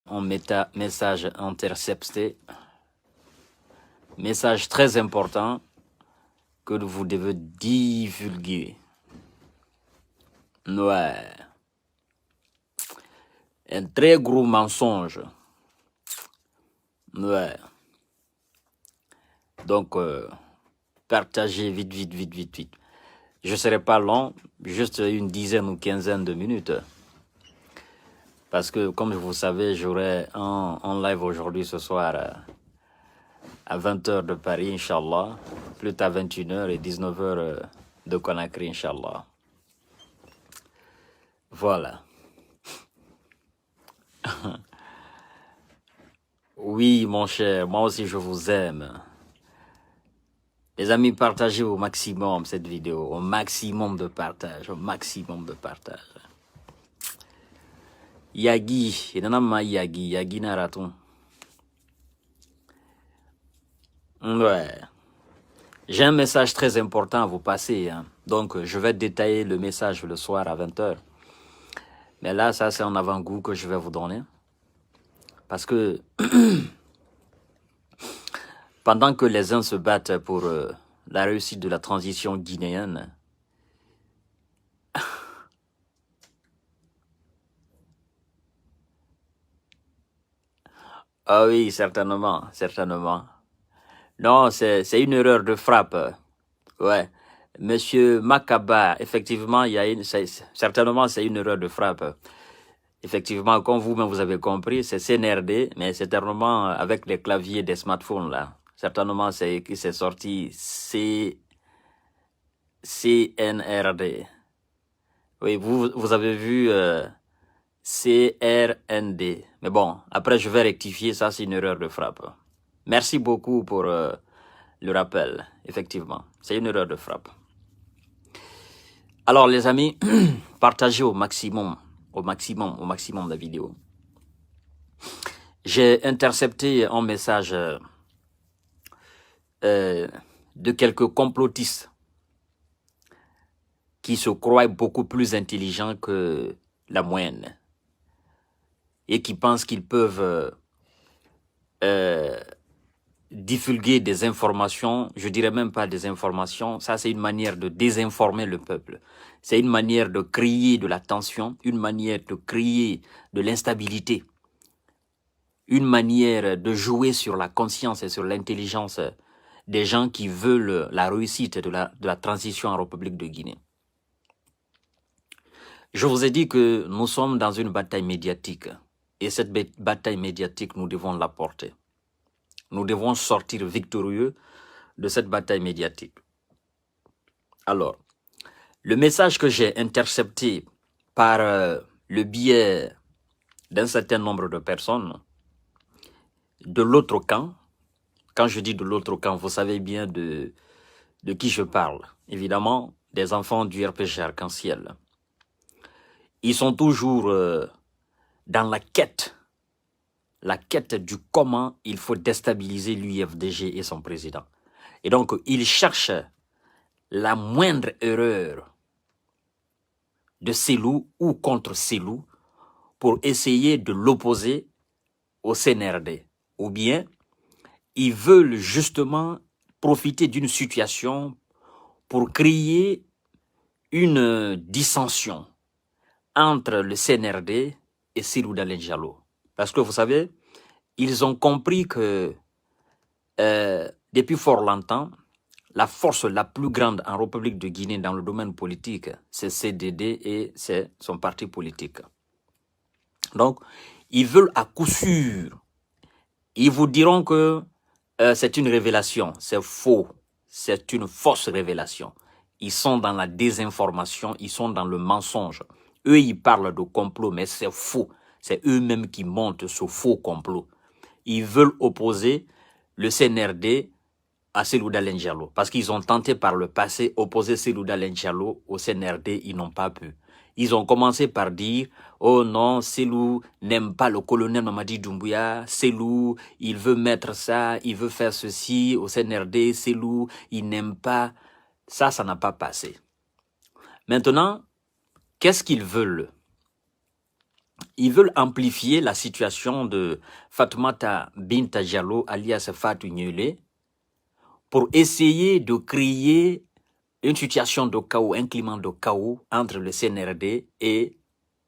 En message intercepté, message très important que vous devez divulguer. Ouais. Un très gros mensonge. Ouais. Donc, partagez vite. Je ne serai pas long, juste une dizaine ou quinzaine de minutes. Parce que, comme vous savez, j'aurai un live aujourd'hui, ce soir, à 20h de Paris, Inch'Allah. Plus tard 21h et 19h de Conakry, Inch'Allah. Voilà. Oui, mon cher, moi aussi je vous aime. Les amis, partagez au maximum cette vidéo, au maximum de partage, au maximum de partage. Yagi, Yagi Naraton. Ouais. J'ai un message très important à vous passer, hein. Donc je vais détailler le message le soir à 20h. Mais là, ça c'est un avant-goût que je vais vous donner. Parce que pendant que les uns se battent pour la réussite de la transition guinéenne, ah oui, certainement. Non, c'est une erreur de frappe. Ouais. Monsieur Makaba, effectivement, certainement c'est une erreur de frappe. Effectivement, comme vous-même vous avez compris, c'est CNRD, mais c'est certainement avec les claviers des smartphones là. Certainement, c'est sorti CNRD. Oui, vous avez vu CRND. Mais bon, après je vais rectifier, ça c'est une erreur de frappe. Merci beaucoup pour le rappel, effectivement. C'est une erreur de frappe. Alors les amis, partagez au maximum la vidéo. J'ai intercepté un message de quelques complotistes qui se croient beaucoup plus intelligents que la moyenne et qui pensent qu'ils peuvent divulguer des informations, je dirais même pas des informations, ça c'est une manière de désinformer le peuple. C'est une manière de créer de la tension, une manière de créer de l'instabilité, une manière de jouer sur la conscience et sur l'intelligence des gens qui veulent la réussite de la transition en République de Guinée. Je vous ai dit que nous sommes dans une bataille médiatique et cette bataille médiatique, nous devons la porter. Nous devons sortir victorieux de cette bataille médiatique. Alors, le message que j'ai intercepté par le biais d'un certain nombre de personnes de l'autre camp, quand je dis de l'autre camp, vous savez bien de qui je parle. Évidemment, des enfants du RPG Arc-en-Ciel. Ils sont toujours dans la quête du comment il faut déstabiliser l'UFDG et son président. Et donc, ils cherchent la moindre erreur de Cellou ou contre Cellou pour essayer de l'opposer au CNRD. Ou bien, ils veulent justement profiter d'une situation pour créer une dissension entre le CNRD et Cellou Dalein Diallo. Parce que vous savez, ils ont compris que depuis fort longtemps, la force la plus grande en République de Guinée dans le domaine politique, c'est CDD et c'est son parti politique. Donc, ils veulent à coup sûr, ils vous diront que c'est une révélation, c'est faux, c'est une fausse révélation. Ils sont dans la désinformation, ils sont dans le mensonge. Eux, ils parlent de complot, mais c'est faux. C'est eux-mêmes qui montent ce faux complot. Ils veulent opposer le CNRD à Cellou Dalein Diallo. Parce qu'ils ont tenté par le passé opposer Cellou Dalein Diallo au CNRD, ils n'ont pas pu. Ils ont commencé par dire « Oh non, Cellou n'aime pas le colonel Mamadi Doumbouya, Cellou, il veut mettre ça, il veut faire ceci au CNRD, Cellou, il n'aime pas... » Ça n'a pas passé. Maintenant, qu'est-ce qu'ils veulent? Ils veulent amplifier la situation de Fatoumata Binta Diallo, alias Fatou Niolé, pour essayer de créer une situation de chaos, un climat de chaos entre le CNRD et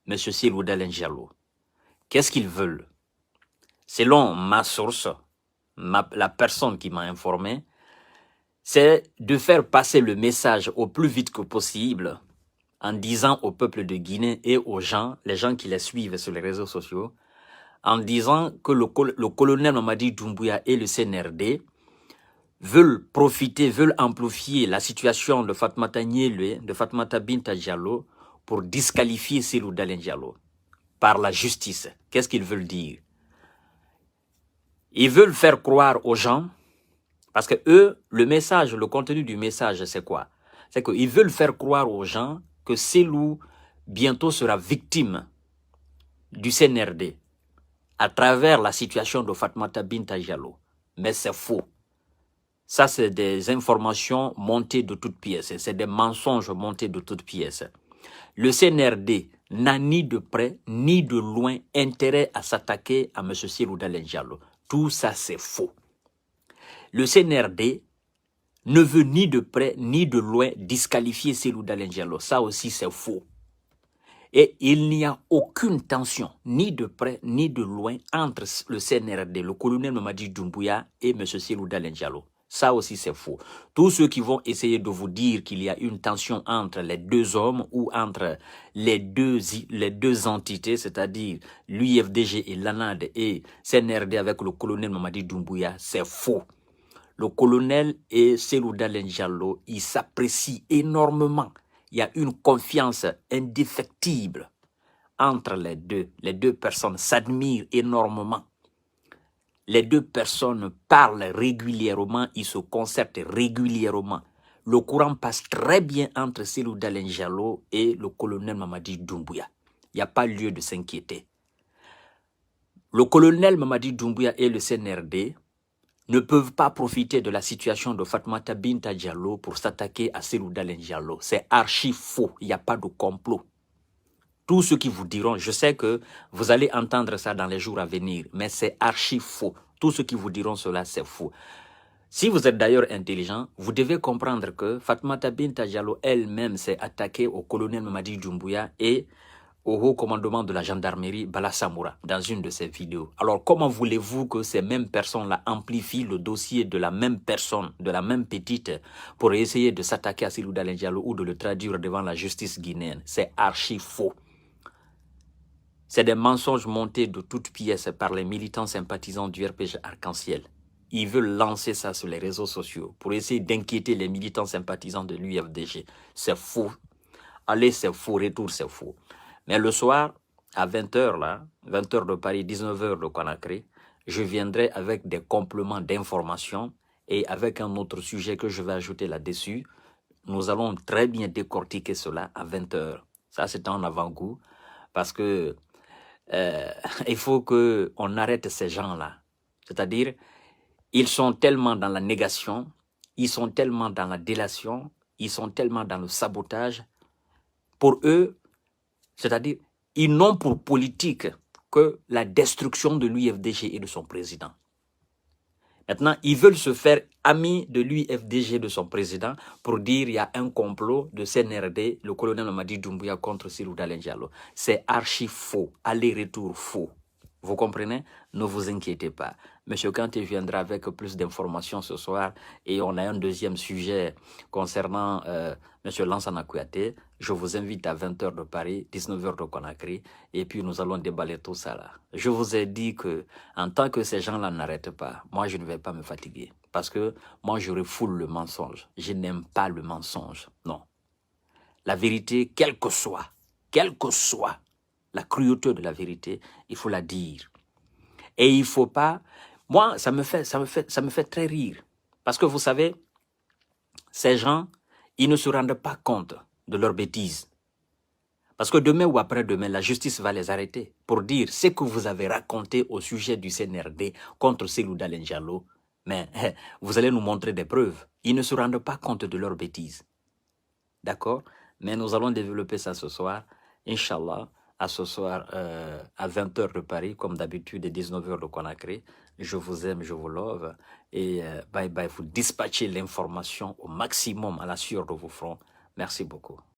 M. Cellou Dalein Diallo. Qu'est-ce qu'ils veulent? Selon ma source, la personne qui m'a informé, c'est de faire passer le message au plus vite que possible en disant au peuple de Guinée et aux gens, les gens qui les suivent sur les réseaux sociaux, en disant que le colonel Mamadi Doumbouya et le CNRD veulent profiter, veulent amplifier la situation de Fatoumata Niolé, de Fatoumata Binta Diallo pour disqualifier Cellou Dalein Diallo par la justice. Qu'est-ce qu'ils veulent dire? Ils veulent faire croire aux gens, parce que eux, le message, le contenu du message, c'est quoi? C'est qu'ils veulent faire croire aux gens que Cellou bientôt sera victime du CNRD à travers la situation de Fatoumata Binta Diallo. Mais c'est faux. Ça, c'est des informations montées de toutes pièces. C'est des mensonges montés de toutes pièces. Le CNRD n'a ni de près ni de loin intérêt à s'attaquer à M. Cellou Dalein Diallo. Tout ça, c'est faux. Le CNRD ne veut ni de près ni de loin disqualifier Cellou Dalein Diallo. Ça aussi, c'est faux. Et il n'y a aucune tension, ni de près ni de loin, entre le CNRD, le colonel Mamadi Doumbouya et M. Cellou Dalein Diallo. Ça aussi, c'est faux. Tous ceux qui vont essayer de vous dire qu'il y a une tension entre les deux hommes ou entre les deux entités, c'est-à-dire l'UFDG et l'ANAD et CNRD avec le colonel Mamadi Doumbouya, c'est faux. Le colonel et Cellou Dalein Diallo, ils s'apprécient énormément. Il y a une confiance indéfectible entre les deux. Les deux personnes s'admirent énormément. Les deux personnes parlent régulièrement, ils se concertent régulièrement. Le courant passe très bien entre Cellou Dalein Diallo et le colonel Mamadi Doumbouya. Il n'y a pas lieu de s'inquiéter. Le colonel Mamadi Doumbouya et le CNRD ne peuvent pas profiter de la situation de Fatoumata Binta Diallo pour s'attaquer à Cellou Dalein Diallo. C'est archi faux, il n'y a pas de complot. Tous ceux qui vous diront, je sais que vous allez entendre ça dans les jours à venir, mais c'est archi faux. Tous ceux qui vous diront cela, c'est faux. Si vous êtes d'ailleurs intelligent, vous devez comprendre que Fatoumata Binta Diallo elle-même s'est attaquée au colonel Mamadi Doumbouya et au haut commandement de la gendarmerie Bala Samoura dans une de ses vidéos. Alors comment voulez-vous que ces mêmes personnes-là amplifient le dossier de la même personne, de la même petite, pour essayer de s'attaquer à Cellou Dalein Diallo ou de le traduire devant la justice guinéenne? C'est archi faux. C'est des mensonges montés de toutes pièces par les militants sympathisants du RPG Arc-en-Ciel. Ils veulent lancer ça sur les réseaux sociaux pour essayer d'inquiéter les militants sympathisants de l'UFDG. C'est faux. Allez, c'est faux. Retour, c'est faux. Mais le soir, à 20h, là, 20h de Paris, 19h de Conakry, je viendrai avec des compléments d'informations et avec un autre sujet que je vais ajouter là-dessus. Nous allons très bien décortiquer cela à 20h. Ça, c'est en avant-goût parce que il faut qu'on arrête ces gens-là. C'est-à-dire, ils sont tellement dans la négation, ils sont tellement dans la délation, ils sont tellement dans le sabotage. Pour eux, c'est-à-dire, ils n'ont pour politique que la destruction de l'UFDG et de son président. Maintenant, ils veulent se faire amis de l'UFDG, de son président, pour dire qu'il y a un complot de CNRD, le colonel Mamadi Doumbouya contre Cellou Dalein Diallo. C'est archi faux, aller-retour faux. Vous comprenez? Ne vous inquiétez pas. Monsieur Kanté viendra avec plus d'informations ce soir et on a un deuxième sujet concernant Monsieur Lansana Kouyaté. Je vous invite à 20h de Paris, 19h de Conakry et puis nous allons déballer tout ça là. Je vous ai dit que en tant que ces gens-là n'arrêtent pas, moi je ne vais pas me fatiguer parce que moi je refoule le mensonge. Je n'aime pas le mensonge, non. La vérité, quelle que soit la cruauté de la vérité, il faut la dire. Et il ne faut pas... Moi, ça me fait très rire. Parce que vous savez, ces gens, ils ne se rendent pas compte de leurs bêtises. Parce que demain ou après-demain, la justice va les arrêter pour dire ce que vous avez raconté au sujet du CNRD contre Cellou Dalein Diallo. Mais vous allez nous montrer des preuves. Ils ne se rendent pas compte de leurs bêtises. D'accord? Mais nous allons développer ça ce soir. Inch'Allah. À ce soir, à 20h de Paris, comme d'habitude, et 19h de Conakry. Je vous aime, je vous love. Et bye bye. Vous dispatchez l'information au maximum à la sueur de vos fronts. Merci beaucoup.